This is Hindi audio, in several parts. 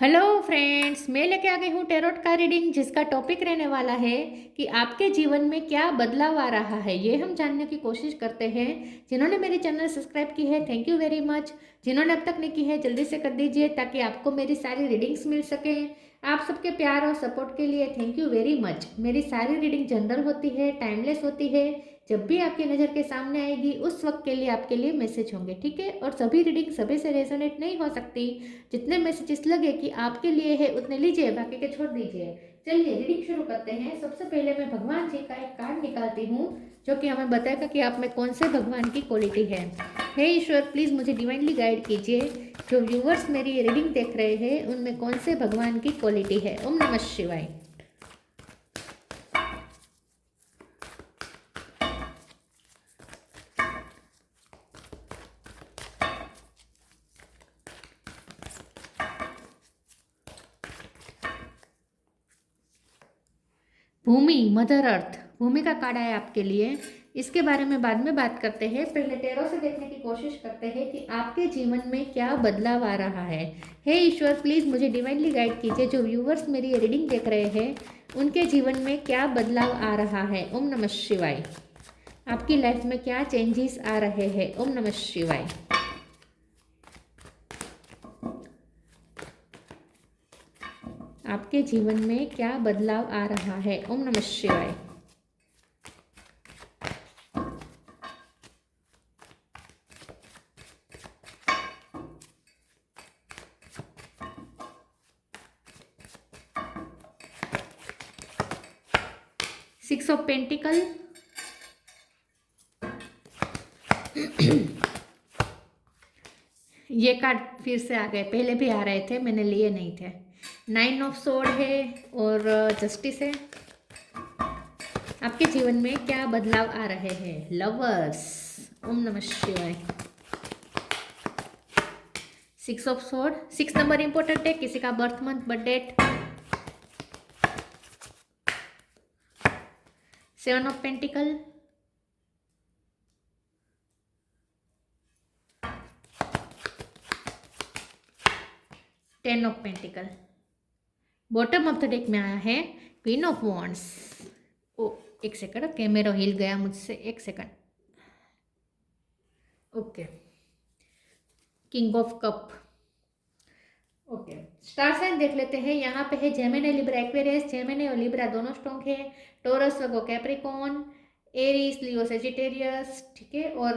हेलो फ्रेंड्स, मैं लेके आ गई हूँ टैरोट का रीडिंग जिसका टॉपिक रहने वाला है कि आपके जीवन में क्या बदलाव आ रहा है। ये हम जानने की कोशिश करते हैं। जिन्होंने मेरी चैनल सब्सक्राइब की है, थैंक यू वेरी मच। जिन्होंने अब तक नहीं की है, जल्दी से कर दीजिए ताकि आपको मेरी सारी रीडिंग्स मिल सकें। आप सबके प्यार और सपोर्ट के लिए थैंक यू वेरी मच। मेरी सारी रीडिंग जनरल होती है, टाइमलेस होती है। जब भी आपकी नज़र के सामने आएगी उस वक्त के लिए आपके लिए मैसेज होंगे, ठीक है। और सभी रीडिंग सभी से रेजोनेट नहीं हो सकती। जितने मैसेजेस लगे कि आपके लिए है उतने लीजिए, बाकी के छोड़ दीजिए। चलिए रीडिंग शुरू करते हैं। सबसे पहले मैं भगवान जी का एक कार्ड निकालती हूँ जो कि हमें बताएगा कि आप में कौन से भगवान की क्वालिटी है। हे ईश्वर, प्लीज़ मुझे डिवाइनली गाइड कीजिए। जो व्यूवर्स मेरी ये रीडिंग देख रहे हैं उनमें कौन से भगवान की क्वालिटी है। ओम नमः शिवाय। भूमि, मदर अर्थ, भूमि का कार्ड है आपके लिए। इसके बारे में बाद में बात करते हैं। पहले टैरो से देखने की कोशिश करते हैं कि आपके जीवन में क्या बदलाव आ रहा है। हे ईश्वर, प्लीज़ मुझे डिवाइनली गाइड कीजिए। जो व्यूवर्स मेरी रीडिंग देख रहे हैं उनके जीवन में क्या बदलाव आ रहा है। ओम नमः शिवाय। आपकी लाइफ में क्या चेंजेस आ रहे हैं। ओम नमः शिवाय। आपके जीवन में क्या बदलाव आ रहा है। ओम नमः शिवाय। सिक्स ऑफ पेंटिकल, ये कार्ड फिर से आ गए, पहले भी आ रहे थे, मैंने लिए नहीं थे। नाइन ऑफ सोर्ड है और जस्टिस है। आपके जीवन में क्या बदलाव आ रहे हैं। लवर्स, ओम नमः शिवाय। Six of sword, six number important है। किसी का birth month, birth date. Seven of pentacle, ten of pentacle. Bottom of the deck में आया है क्वीन ऑफ वॉन्ड्स। ओ एक सेकंड, कैमरा हिल गया मुझसे, एक second. Okay, king of cup. Okay, star sign देख लेते हैं। यहाँ पे है जेमिनी, लिब्रा, एक्वेरियस। जेमिनी और लिब्रा दोनों स्ट्रॉन्ग है। Taurus, Virgo, Capricorn, Aries, Leo, Sagittarius, ठीक है। और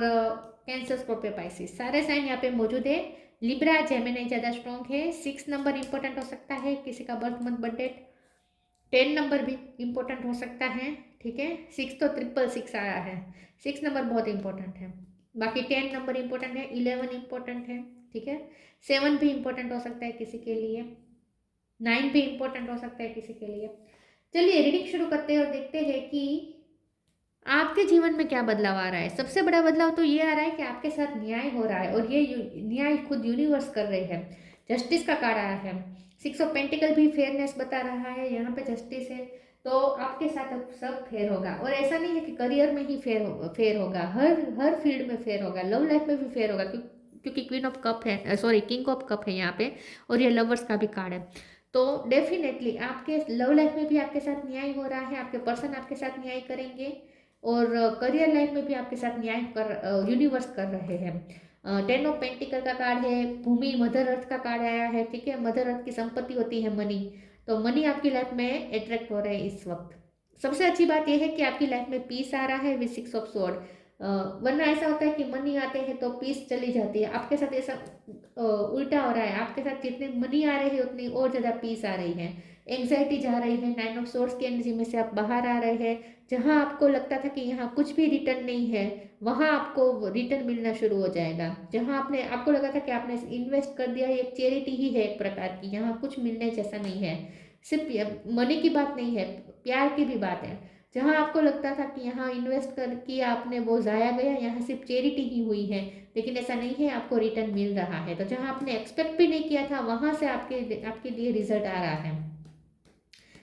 कैंसर, स्कॉर्पियो, पाइसिस, सारे साइन यहाँ पे मौजूद है। लिब्रा, जेमिनी ज़्यादा स्ट्रॉन्ग है। सिक्स नंबर इंपॉर्टेंट हो सकता है किसी का birth month, birth date. 10 number भी इंपॉर्टेंट हो सकता है, ठीक है। सिक्स तो 666 आया है, सिक्स नंबर बहुत इंपॉर्टेंट है। बाकी 10 नंबर इंपॉर्टेंट है, 11 इंपॉर्टेंट है, ठीक है। 7 भी इंपॉर्टेंट हो सकता है किसी के लिए, 9 भी इंपॉर्टेंट हो सकता है किसी के लिए। चलिए रीडिंग शुरू करते हैं और देखते हैं कि आपके जीवन में क्या बदलाव आ रहा है। सबसे बड़ा बदलाव तो ये आ रहा है कि आपके साथ न्याय हो रहा है और ये न्याय खुद यूनिवर्स कर रहे हैं। जस्टिस का कार्ड आया है। सिक्स ऑफ पेंटिकल भी फेयरनेस बता रहा है। यहाँ पे जस्टिस है, तो आपके साथ अब सब फेयर होगा। और ऐसा नहीं है कि करियर में ही फेयर होगा, हर हर फील्ड में फेयर होगा। लव लाइफ में भी फेयर होगा क्योंकि क्वीन ऑफ कप है, सॉरी किंग ऑफ कप है यहाँ पे, और ये लवर्स का भी कार्ड है। तो डेफिनेटली आपके लव लाइफ में भी आपके साथ न्याय हो रहा है, आपके पर्सन आपके साथ न्याय करेंगे। और करियर लाइफ में भी आपके साथ न्याय कर यूनिवर्स कर रहे हैं। टेन ऑफ पेंटिकल का कार्ड है। भूमि, मदर अर्थ का कार्ड आया है, ठीक है। मदर अर्थ की संपत्ति होती है मनी, तो मनी आपकी लाइफ में अट्रैक्ट हो रहे हैं इस वक्त। सबसे अच्छी बात यह है कि आपकी लाइफ में पीस आ रहा है विद सिक्स ऑफ स्वॉर्ड। वरना ऐसा होता है कि मनी आते हैं तो पीस चली जाती है। आपके साथ ऐसा उल्टा हो रहा है। आपके साथ जितने मनी आ रहे हैं उतनी और ज़्यादा पीस आ रही है। एंग्जाइटी जा रही है। नाइन ऑफ सोर्स की एनर्जी में से आप बाहर आ रहे हैं। जहाँ आपको लगता था कि यहाँ कुछ भी रिटर्न नहीं है, वहाँ आपको रिटर्न मिलना शुरू हो जाएगा। जहाँ आपको लगा था कि आपने इन्वेस्ट कर दिया है, एक चैरिटी ही है एक प्रकार की, यहाँ कुछ मिलने जैसा नहीं है। सिर्फ मनी की बात नहीं है, प्यार की भी बात है। जहाँ आपको लगता था कि यहाँ इन्वेस्ट कर किया आपने, वो ज़ाया गया, यहाँ सिर्फ चैरिटी ही हुई है, लेकिन ऐसा नहीं है, आपको रिटर्न मिल रहा है। तो जहाँ आपने एक्सपेक्ट भी नहीं किया था वहाँ से आपके लिए रिजल्ट आ रहा है,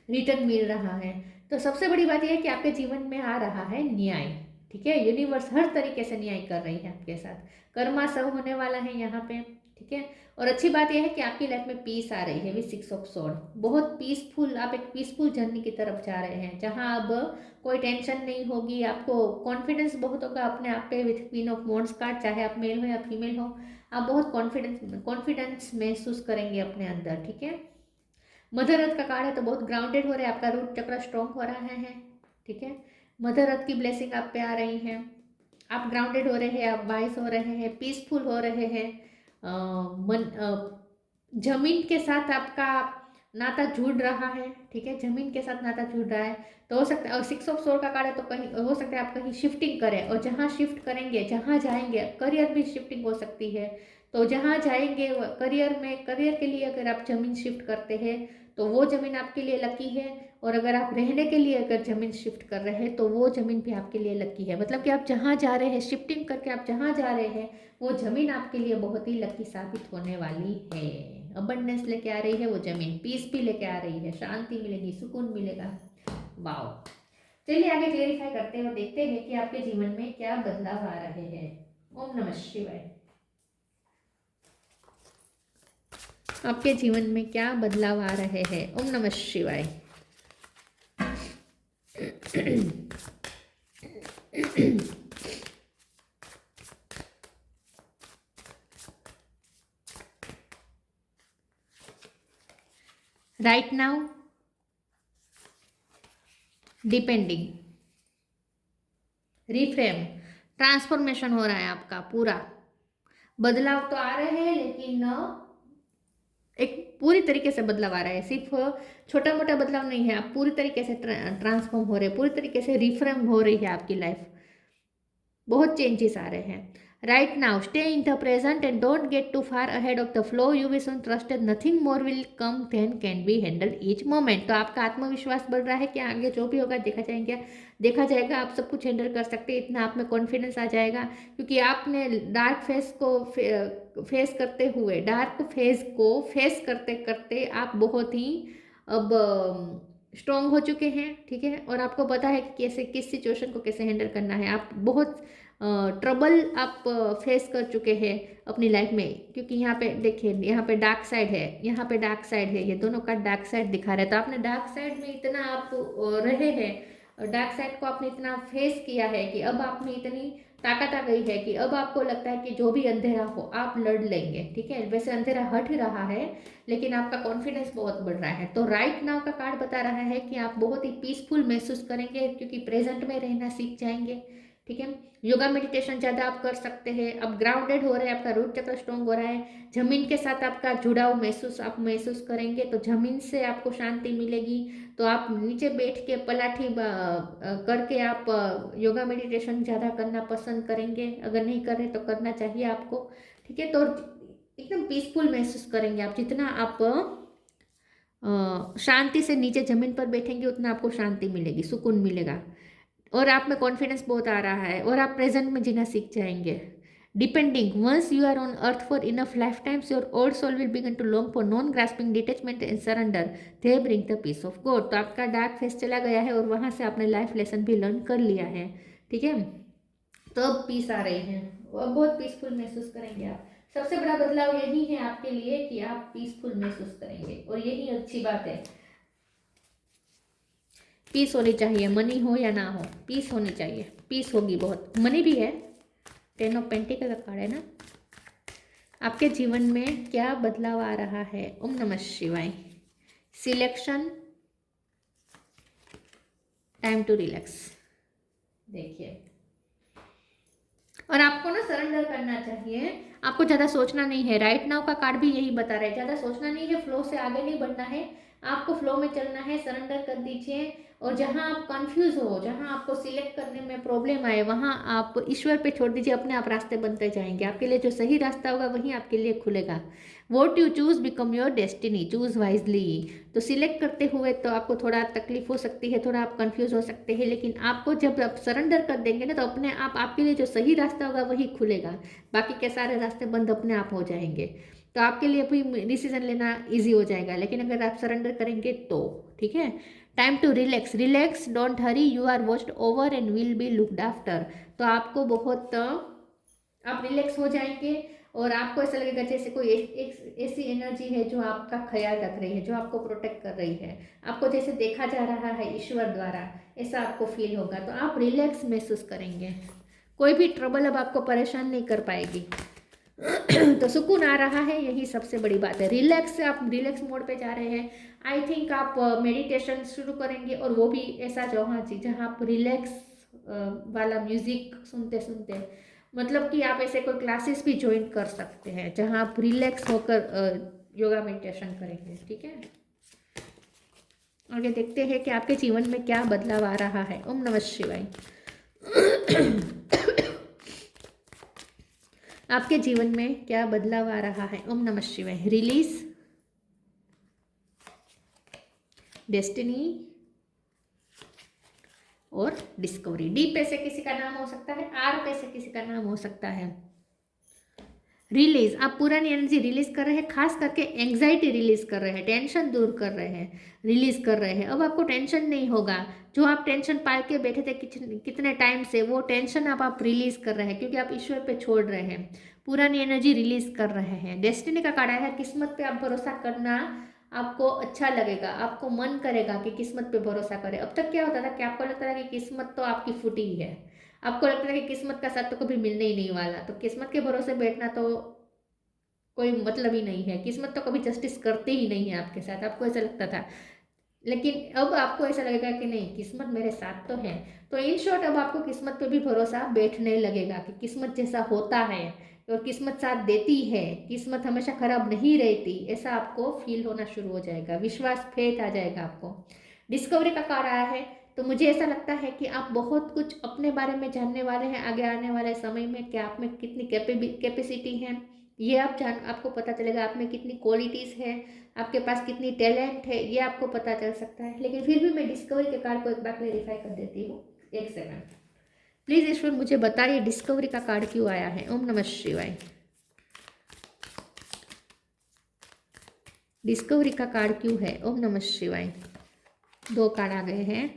रिटर्न मिल रहा है। तो सबसे बड़ी बात यह है कि आपके जीवन में आ रहा है न्याय, ठीक है। यूनिवर्स हर तरीके से न्याय कर रही है आपके साथ। कर्मा सब होने वाला है यहाँ पे, ठीक है। और अच्छी बात यह है कि आपकी लाइफ में पीस आ रही है विद 6 ऑफ स्वॉर्ड, बहुत पीसफुल, आप एक पीसफुल जर्नी की तरफ जा रहे हैं जहां अब कोई टेंशन नहीं होगी, आपको कॉन्फिडेंस बहुत होगा अपने आप पे with queen of wands card, चाहे आप मेल हो या फीमेल हो, आप बहुत कॉन्फिडेंस महसूस करेंगे अपने अंदर, ठीक है। मदर अर्थ का कार्ड है तो बहुत ग्राउंडेड हो रहे हैं, आपका रूट चक्र स्ट्रॉन्ग हो रहा है, ठीक है। मदर अर्थ की ब्लेसिंग आप पे आ रही है, आप ग्राउंडेड हो रहे हैं, आप वाइस हो रहे हैं, पीसफुल हो रहे हैं, जमीन के साथ आपका नाता जुड़ रहा है, ठीक है, जमीन के साथ नाता जुड़ रहा है। तो हो सकता है, और 6 ऑफ स्वॉर्ड का कार्ड है तो कहीं हो सकता है आप कहीं शिफ्टिंग करें, और जहाँ शिफ्ट करेंगे, जहाँ जाएंगे, करियर भी शिफ्टिंग हो सकती है। तो जहाँ जाएंगे करियर में, करियर के लिए अगर आप जमीन शिफ्ट करते हैं तो वो ज़मीन आपके लिए लकी है, और अगर आप रहने के लिए अगर ज़मीन शिफ्ट कर रहे हैं तो वो ज़मीन भी आपके लिए लकी है। मतलब कि आप जहाँ जा रहे हैं, शिफ्टिंग करके आप जहाँ जा रहे हैं वो ज़मीन आपके लिए बहुत ही लकी साबित होने वाली है। अबंडेंस लेके आ रही है वो ज़मीन, पीस भी लेके आ रही है, शांति मिलेगी, सुकून मिलेगा। वाओ। चलिए आगे क्लेरिफाई करते हैं और देखते हैं कि आपके जीवन में क्या बदलाव आ रहे हैं। ओम नमः शिवाय। आपके जीवन में क्या बदलाव आ रहे हैं। ओम नमः शिवाय। Right now depending, reframe, transformation हो रहा है आपका पूरा। बदलाव तो आ रहे हैं लेकिन एक पूरी तरीके से बदलाव आ रहा है, सिर्फ छोटा मोटा बदलाव नहीं है, आप पूरी तरीके से ट्रांसफॉर्म हो रहे हैं, पूरी तरीके से रिफ्रेम हो रही है आपकी लाइफ, बहुत चेंजेस आ रहे हैं। Right now stay in the present and don't get too far ahead of the flow, you will trusted, nothing more will come than can be handle each moment. तो आपका आत्मविश्वास बढ़ रहा है कि आगे जो भी होगा देखा जाएगा, आप सब कुछ हैंडल कर सकते हैं, इतना आप में कॉन्फिडेंस आ जाएगा, क्योंकि आपने डार्क फेस को फेस करते हुए, डार्क फेस को फेस करते करते आप बहुत ही अब स्ट्रॉन्ग हो चुके हैं, ठीक है। और आपको पता है कि कैसे किस सिचुएशन को कैसे हैंडल करना है। आप बहुत ट्रबल आप फेस कर चुके हैं अपनी लाइफ में, क्योंकि यहाँ पे देखिए, यहाँ पे डार्क साइड है, यहाँ पे डार्क साइड है, ये दोनों का डार्क साइड दिखा रहा है। तो आपने डार्क साइड में इतना आप रहे हैं, डार्क साइड को आपने इतना फेस किया है कि अब आप में इतनी ताकत आ गई है कि अब आपको लगता है कि जो भी अंधेरा हो आप लड़ लेंगे, ठीक है। वैसे अंधेरा हट ही रहा है लेकिन आपका कॉन्फिडेंस बहुत बढ़ रहा है। तो राइट नाउ का कार्ड बता रहा है कि आप बहुत ही पीसफुल महसूस करेंगे, क्योंकि प्रेजेंट में रहना सीख जाएंगे, ठीक है। योगा मेडिटेशन ज़्यादा आप कर सकते हैं, अब ग्राउंडेड हो रहे हैं, आपका रूट चक्र स्ट्रॉन्ग हो रहा है, जमीन के साथ आपका जुड़ाव आप महसूस करेंगे, तो जमीन से आपको शांति मिलेगी। तो आप नीचे बैठ के पलाठी करके आप योगा मेडिटेशन ज़्यादा करना पसंद करेंगे, अगर नहीं कर रहे तो करना चाहिए आपको, ठीक है। तो एकदम पीसफुल महसूस करेंगे आप, जितना आप शांति से नीचे जमीन पर बैठेंगे उतना आपको शांति मिलेगी, सुकून मिलेगा, और आप में कॉन्फिडेंस बहुत आ रहा है, और आप प्रेजेंट में जीना सीख जाएंगे। Depending, once you are on earth for enough lifetimes your old soul will begin to long for non grasping detachment and surrender, they bring the peace of God. तो आपका डार्क फेस चला गया है और वहां से आपने लाइफ लेसन भी लर्न कर लिया है, ठीक है। तो अब पीस आ रही है, अब बहुत पीसफुल महसूस करेंगे आप। सबसे बड़ा बदलाव यही है आपके लिए कि आप पीसफुल महसूस करेंगे, और यही अच्छी बात है। पीस होनी चाहिए, मनी हो या ना हो, पीस होनी चाहिए, पीस होगी बहुत, मनी भी है। 10 ऑफ पेंटिकल का कार्ड है ना। आपके जीवन में क्या बदलाव आ रहा है। ओम नमः शिवाय। सिलेक्शन, टाइम टू रिलैक्स, देखिए, और आपको ना सरेंडर करना चाहिए, आपको ज़्यादा सोचना नहीं है। राइट नाउ का कार्ड भी यही बता रहा है, ज़्यादा सोचना नहीं है, फ्लो से आगे नहीं बढ़ना है, आपको फ्लो में चलना है, सरेंडर कर दीजिए। और जहां आप कंफ्यूज हो, जहां आपको सिलेक्ट करने में प्रॉब्लम आए, वहां आप ईश्वर पे छोड़ दीजिए, अपने आप रास्ते बनते जाएंगे, आपके लिए जो सही रास्ता होगा वही आपके लिए खुलेगा। What you choose become your destiny, choose wisely. तो सिलेक्ट करते हुए तो आपको थोड़ा तकलीफ हो सकती है, थोड़ा आप कंफ्यूज हो सकते हैं, लेकिन आपको जब आप सरेंडर कर देंगे ना तो अपने आप आपके लिए जो सही रास्ता होगा वही खुलेगा, बाकी के सारे रास्ते बंद अपने आप हो जाएंगे। तो आपके लिए भी डिसीजन लेना इजी हो जाएगा, लेकिन अगर आप सरेंडर करेंगे तो, ठीक है। Time to relax, relax, don't hurry, you are watched over and will be looked after. तो आपको बहुत आप रिलैक्स हो जाएंगे, और आपको ऐसा लगेगा जैसे कोई एक ऐसी एनर्जी है जो आपका ख्याल रख रही है, जो आपको प्रोटेक्ट कर रही है, आपको जैसे देखा जा रहा है ईश्वर द्वारा, ऐसा आपको फील होगा। तो आप रिलैक्स महसूस करेंगे, कोई भी ट्रबल अब आपको परेशान नहीं कर पाएगी। तो सुकून आ रहा है, यही सबसे बड़ी बात है। रिलैक्स से आप रिलैक्स मोड पे जा रहे हैं। आई थिंक आप मेडिटेशन शुरू करेंगे, और वो भी ऐसा जहाँ आप रिलैक्स वाला म्यूजिक सुनते सुनते, मतलब कि आप ऐसे कोई क्लासेस भी ज्वाइन कर सकते हैं जहाँ आप रिलैक्स होकर योगा मेडिटेशन करेंगे। ठीक है, आगे देखते हैं कि आपके जीवन में क्या बदलाव आ रहा है। ओम नमः शिवाय। आपके जीवन में क्या बदलाव आ रहा है। ओम नमः शिवाय। रिलीज, डेस्टिनी और डिस्कवरी। डी पे से किसी का नाम हो सकता है, आर पे से किसी का नाम हो सकता है। रिलीज, आप पुरानी एनर्जी रिलीज कर रहे हैं, खास करके एंग्जाइटी रिलीज कर रहे हैं, टेंशन दूर कर रहे हैं, रिलीज कर रहे हैं। अब आपको टेंशन नहीं होगा। जो आप टेंशन पाल के बैठे थे कितने टाइम से, वो टेंशन आप रिलीज कर रहे हैं, क्योंकि आप ईश्वर पे छोड़ रहे हैं, पुरानी एनर्जी रिलीज कर रहे हैं। डेस्टिनी का कार्ड आया है, किस्मत पे आप भरोसा करना आपको अच्छा लगेगा, आपको मन करेगा कि किस्मत पे भरोसा करें। अब तक क्या होता था कि आपको लगता था कि किस्मत तो आपकी फूटी ही है, आपको लगता था कि किस्मत का साथ तो कभी मिलने ही नहीं वाला, तो किस्मत के भरोसे बैठना तो कोई मतलब ही नहीं है, किस्मत तो कभी जस्टिस करते ही नहीं है आपके साथ, आपको ऐसा लगता था। लेकिन अब आपको ऐसा लगेगा कि नहीं, किस्मत मेरे साथ तो है। तो इन शॉर्ट अब आपको किस्मत पे भी भरोसा बैठने लगेगा कि किस्मत जैसा होता है और किस्मत साथ देती है, किस्मत हमेशा खराब नहीं रहती, ऐसा आपको फील होना शुरू हो जाएगा, विश्वास, फेथ आ जाएगा आपको। डिस्कवरी का कार्ड आया है, तो मुझे ऐसा लगता है कि आप बहुत कुछ अपने बारे में जानने वाले हैं आगे आने वाले समय में, कि आप में कितनी कैपेसिटी है ये आपको पता चलेगा, आप में कितनी क्वालिटीज़ है, आपके पास कितनी टैलेंट है, ये आपको पता चल सकता है। लेकिन फिर भी मैं डिस्कवरी के कार्ड को एक बार क्लेरिफाई कर देती हूँ। एक सेकंड प्लीज ईश्वर, मुझे बताइए डिस्कवरी का कार्ड क्यों आया है। ओम नमः शिवाय। डिस्कवरी का कार्ड क्यों है। ओम नमः शिवाय। दो कार्ड आ गए हैं,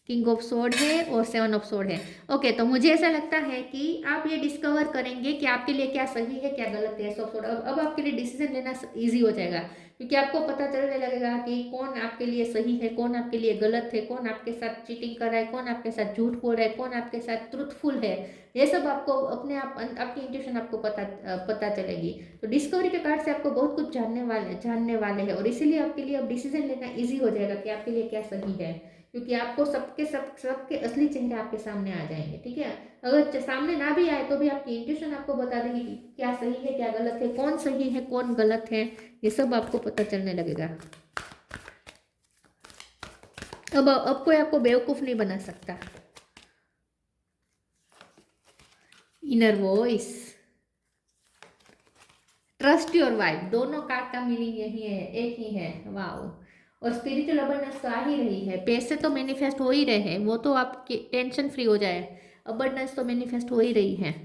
किंग ऑफ सोर्ड है और सेवन ऑफ सोर्ड है। ओके, तो मुझे ऐसा लगता है कि आप ये डिस्कवर करेंगे कि आपके लिए क्या सही है, क्या गलत है। ऑफ सोर्ड, अब आपके लिए डिसीजन लेना इजी हो जाएगा, क्योंकि आपको पता चलने लगेगा कि कौन आपके लिए सही है, कौन आपके लिए गलत है, कौन आपके साथ चीटिंग कर रहा है, कौन आपके साथ झूठ बोल रहा है, कौन आपके साथ ट्रुथफुल है। ये सब आपको अपने आप, आपकी इंट्यूशन आपको पता चलेगी। तो डिस्कवरी के कार्ड से आपको बहुत कुछ जानने वाले हैं, और इसीलिए आपके लिए अब डिसीजन लेना इजी हो जाएगा कि आपके लिए क्या सही है, क्योंकि आपको सबके असली चेहरे आपके सामने आ जाएंगे। ठीक है, अगर सामने ना भी आए तो भी आपकी इंट्यूशन आपको बता देगी कि क्या सही है, क्या गलत है, कौन सही है, कौन गलत है, ये सब आपको पता चलने लगेगा। अब कोई आपको बेवकूफ नहीं बना सकता। Inner voice, trust your wife, दोनों कार्ड का मीनिंग यही है, एक ही है। वाओ, और स्पिरिचुअल अबंडेंस तो आ ही रही है, पैसे तो मैनिफेस्ट हो ही रहे हैं, वो तो आपकी टेंशन फ्री हो जाए, अबंडेंस तो मैनिफेस्ट हो ही रही है।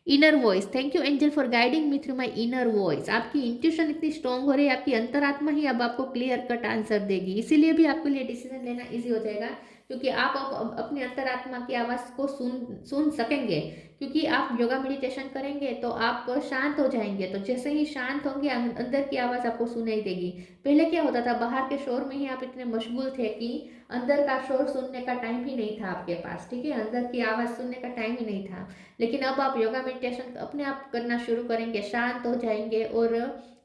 Inner voice, thank you angel for guiding me through my inner voice. आपकी इंट्यूशन इतनी स्ट्रांग हो रही है, आपकी अंतरात्मा ही अब आपको क्लियर कट आंसर देगी, इसीलिए भी आपके लिए डिसीजन लेना इजी हो जाएगा, क्योंकि आप अपनी अंतरात्मा की आवाज़ को सुन सकेंगे। क्योंकि आप योगा मेडिटेशन करेंगे तो आप शांत हो जाएंगे, तो जैसे ही शांत होंगे अंदर की आवाज़ आपको सुनाई देगी। पहले क्या होता था, बाहर के शोर में ही आप इतने मशगूल थे कि अंदर का शोर सुनने का टाइम ही नहीं था आपके पास। ठीक है, अंदर की आवाज़ सुनने का टाइम ही नहीं था। लेकिन अब आप योगा मेडिटेशन अपने आप करना शुरू करेंगे, शांत हो जाएंगे और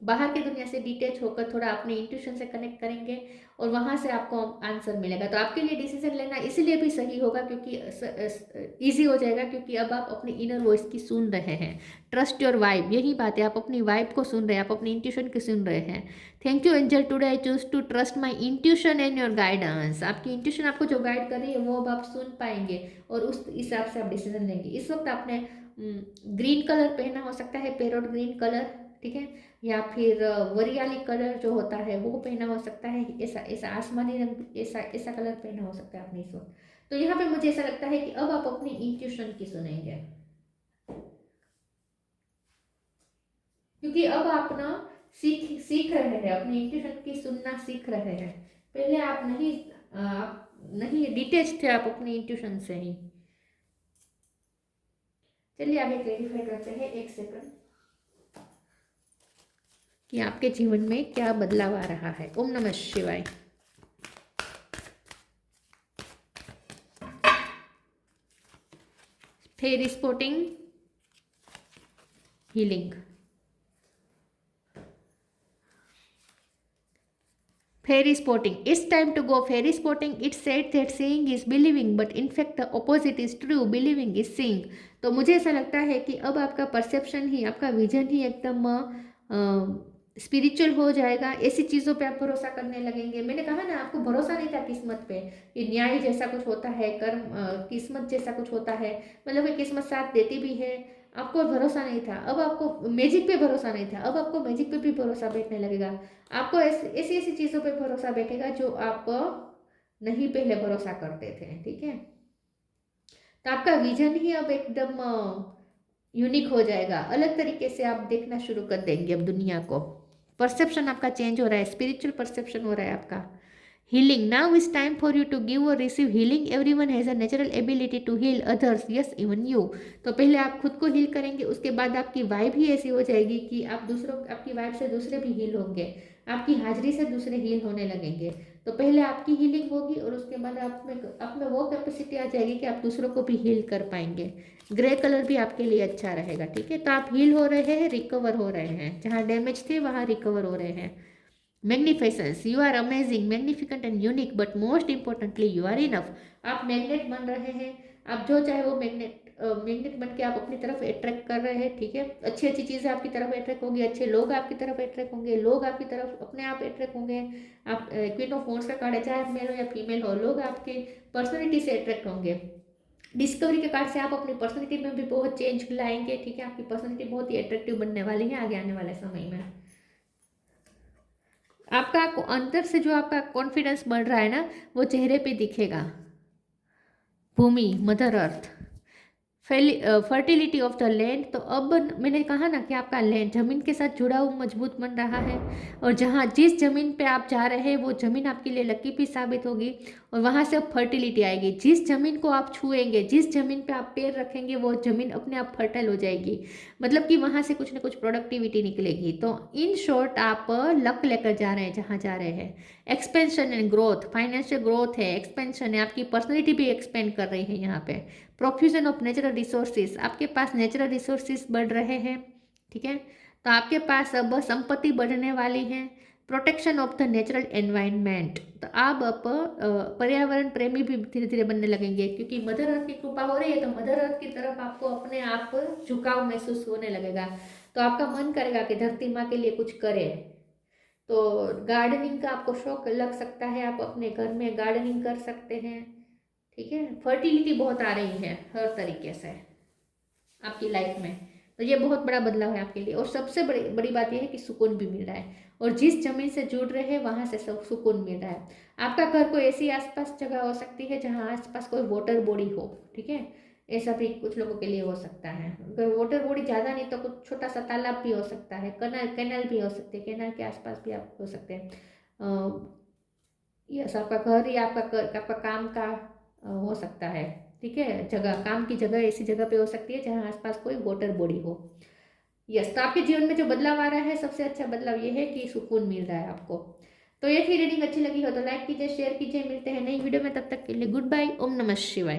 बाहर की दुनिया से डिटेच होकर थोड़ा अपने इंट्यूशन से कनेक्ट करेंगे, और वहाँ से आपको आंसर मिलेगा। तो आपके लिए डिसीजन लेना इसलिए भी सही होगा, क्योंकि ईजी हो जाएगा, क्योंकि अब आप अपनी इनर वॉइस की सुन रहे हैं। ट्रस्ट योर वाइब, यही बात है, आप अपनी वाइब को सुन रहे हैं, आप अपनी इंट्यूशन की सुन रहे हैं। Thank you angel, today I choose to trust my intuition and your guidance. आपकी इंट्यूशन आपको जो गाइड कर रही है वो अब आप सुन पाएंगे, और उस हिसाब से आप डिसीजन लेंगे। इस वक्त आपने ग्रीन कलर पहना हो सकता है, पैरोट ग्रीन कलर, ठीक है, या फिर वरियाली कलर जो होता है वो पहना हो सकता है, ऐसा ऐसा आसमानी रंग, ऐसा ऐसा कलर पहना हो सकता है आपने इस वक्त। तो यहाँ पे मुझे ऐसा लगता है कि अब आप अपनी इंट्यूशन की सुनेंगे, क्योंकि अब आप ना सीख रहे हैं, अपनी इंट्यूशन की सुनना सीख रहे हैं। पहले आप नहीं डिटेच थे आप अपनी इंट्यूशन से ही। चलिए आगे क्लेरिफाई करते हैं, एक सेकंड। कि आपके जीवन में क्या बदलाव आ रहा है। ओम नमः शिवाय। Fairy spotting healing. Fairy spotting. It's time to go fairy spotting. It said that seeing is believing, but in fact the opposite is true. Believing is seeing. तो मुझे ऐसा लगता है कि अब आपका परसेप्शन ही, आपका विजन ही एकदम स्पिरिचुअल हो जाएगा। ऐसी चीज़ों पे आप भरोसा करने लगेंगे। मैंने कहा ना, आपको भरोसा नहीं था किस्मत पे, कि न्याय जैसा कुछ होता है, कर्म किस्मत जैसा कुछ होता है, मतलब कि किस्मत साथ देती भी है। आपको भरोसा नहीं था, अब आपको मैजिक पे भरोसा नहीं था, अब आपको मैजिक पे भी भरोसा बैठने लगेगा। आपको ऐसी ऐसी चीज़ों पे भरोसा बैठेगा जो आप नहीं पहले भरोसा करते थे। ठीक है, तो आपका विजन ही अब एकदम यूनिक हो जाएगा। अलग तरीके से आप देखना शुरू कर देंगे अब दुनिया को। परसेप्शन आपका चेंज हो रहा है, स्पिरिचुअल परसेप्शन हो रहा है आपका। healing, now is time for you to give or receive healing. Everyone has a natural ability to heal others, yes even you. तो पहले आप खुद को हील करेंगे, उसके बाद आपकी वाइब ही ऐसी हो जाएगी कि आप दूसरों, आपकी वाइब से दूसरे भी हील होंगे, आपकी हाजिरी से दूसरे हील होने लगेंगे। तो पहले आपकी हीलिंग होगी और उसके बाद आप में वो कैपेसिटी आ जाएगी कि आप दूसरों को भी हील कर पाएंगे। ग्रे कलर भी आपके लिए अच्छा रहेगा। ठीक है, तो आप हील हो रहे हैं, रिकवर हो रहे हैं, जहाँ डैमेज थे वहाँ रिकवर हो रहे हैं। Magnificence, you are amazing, magnificent and unique, but most importantly you are enough. आप मैग्नेट बन रहे हैं, आप जो चाहे वो मैग्नेट बन के आप अपनी तरफ अट्रैक्ट कर रहे हैं। ठीक है, अच्छी अच्छी चीज़ें आपकी तरफ अट्रैक्ट होंगी, अच्छे लोग आपकी तरफ अट्रैक्ट होंगे, लोग आपकी तरफ अपने आप अट्रैक्ट होंगे। आप क्वीन ऑफ वॉन्ड्स का कार्ड है, चाहे आप मेल हो या फीमेल हो, लोग आपके पर्सनैलिटी से अट्रैक्ट होंगे। डिस्कवरी के कार्ड से आप अपनी पर्सनैलिटी में भी बहुत चेंज लाएंगे। ठीक है, आपकी पर्सनैलिटी बहुत ही अट्रैक्टिव बनने वाली है आगे आने वाले समय में। आपका अंदर से जो आपका कॉन्फिडेंस बढ़ रहा है ना, वो चेहरे पे दिखेगा। Bhumi, mother earth, fertility of the land. तो अब मैंने कहा ना कि आपका लैंड जमीन के साथ जुड़ा हुआ मजबूत बन रहा है, और जहाँ जिस जमीन पे आप जा रहे हैं वो जमीन आपके लिए लकी भी साबित होगी, और वहाँ से अब फर्टिलिटी आएगी। जिस जमीन को आप छुएंगे, जिस जमीन पे आप पैर रखेंगे, वो जमीन अपने आप फर्टाइल हो जाएगी, मतलब कि वहाँ से कुछ ना कुछ प्रोडक्टिविटी निकलेगी। तो इन शॉर्ट आप लक लेकर जा रहे हैं जहाँ जा रहे हैं। Expansion and growth, financial growth है, एक्सपेंशन है, आपकी पर्सनैलिटी भी एक्सपेंड कर रही है यहाँ पे। प्रोफ्यूजन ऑफ नेचुरल रिसोर्सेज, आपके पास नेचुरल रिसोर्सेज बढ़ रहे हैं। ठीक है, तो आपके पास अब संपत्ति बढ़ने वाली है। Protection of the natural environment, तो आप अब पर्यावरण प्रेमी भी धीरे धीरे बनने लगेंगे, क्योंकि मदर अर्थ की कृपा हो रही है, तो मदर अर्थ की तरफ आपको अपने आप झुकाव महसूस होने लगेगा। तो आपका मन करेगा कि धरती माँ के लिए कुछ करें। तो गार्डनिंग का आपको शौक लग सकता है, आप अपने घर में गार्डनिंग कर सकते हैं। ठीक है, फर्टिलिटी बहुत आ रही है हर तरीके से आपकी लाइफ में, तो ये बहुत बड़ा बदलाव है आपके लिए। और सबसे बड़ी बड़ी बात यह है कि सुकून भी मिल रहा है, और जिस जमीन से जुड़ रहे हैं वहाँ से सब सुकून मिल रहा है। आपका घर कोई ऐसी आसपास जगह हो सकती है जहाँ आसपास कोई वाटर बॉडी हो। ठीक है, ऐसा भी कुछ लोगों के लिए हो सकता है। अगर वाटर बॉडी ज़्यादा नहीं तो कुछ छोटा सा तालाब भी हो सकता है, कैनल भी हो सकते हैं, कैनल के आसपास भी आप हो सकते हैं। यस, आपका घर या आपका काम का हो सकता है। ठीक है, जगह, काम की जगह ऐसी जगह पे हो सकती है जहाँ आसपास कोई वाटर बॉडी हो। यस, तो आपके जीवन में जो बदलाव आ रहा है, सबसे अच्छा बदलाव ये है कि सुकून मिल रहा है आपको। तो ये थी रीडिंग, अच्छी लगी हो तो लाइक कीजिए, शेयर कीजिए। मिलते हैं नई वीडियो में, तब तक के लिए गुड बाय। ओम नमः शिवाय।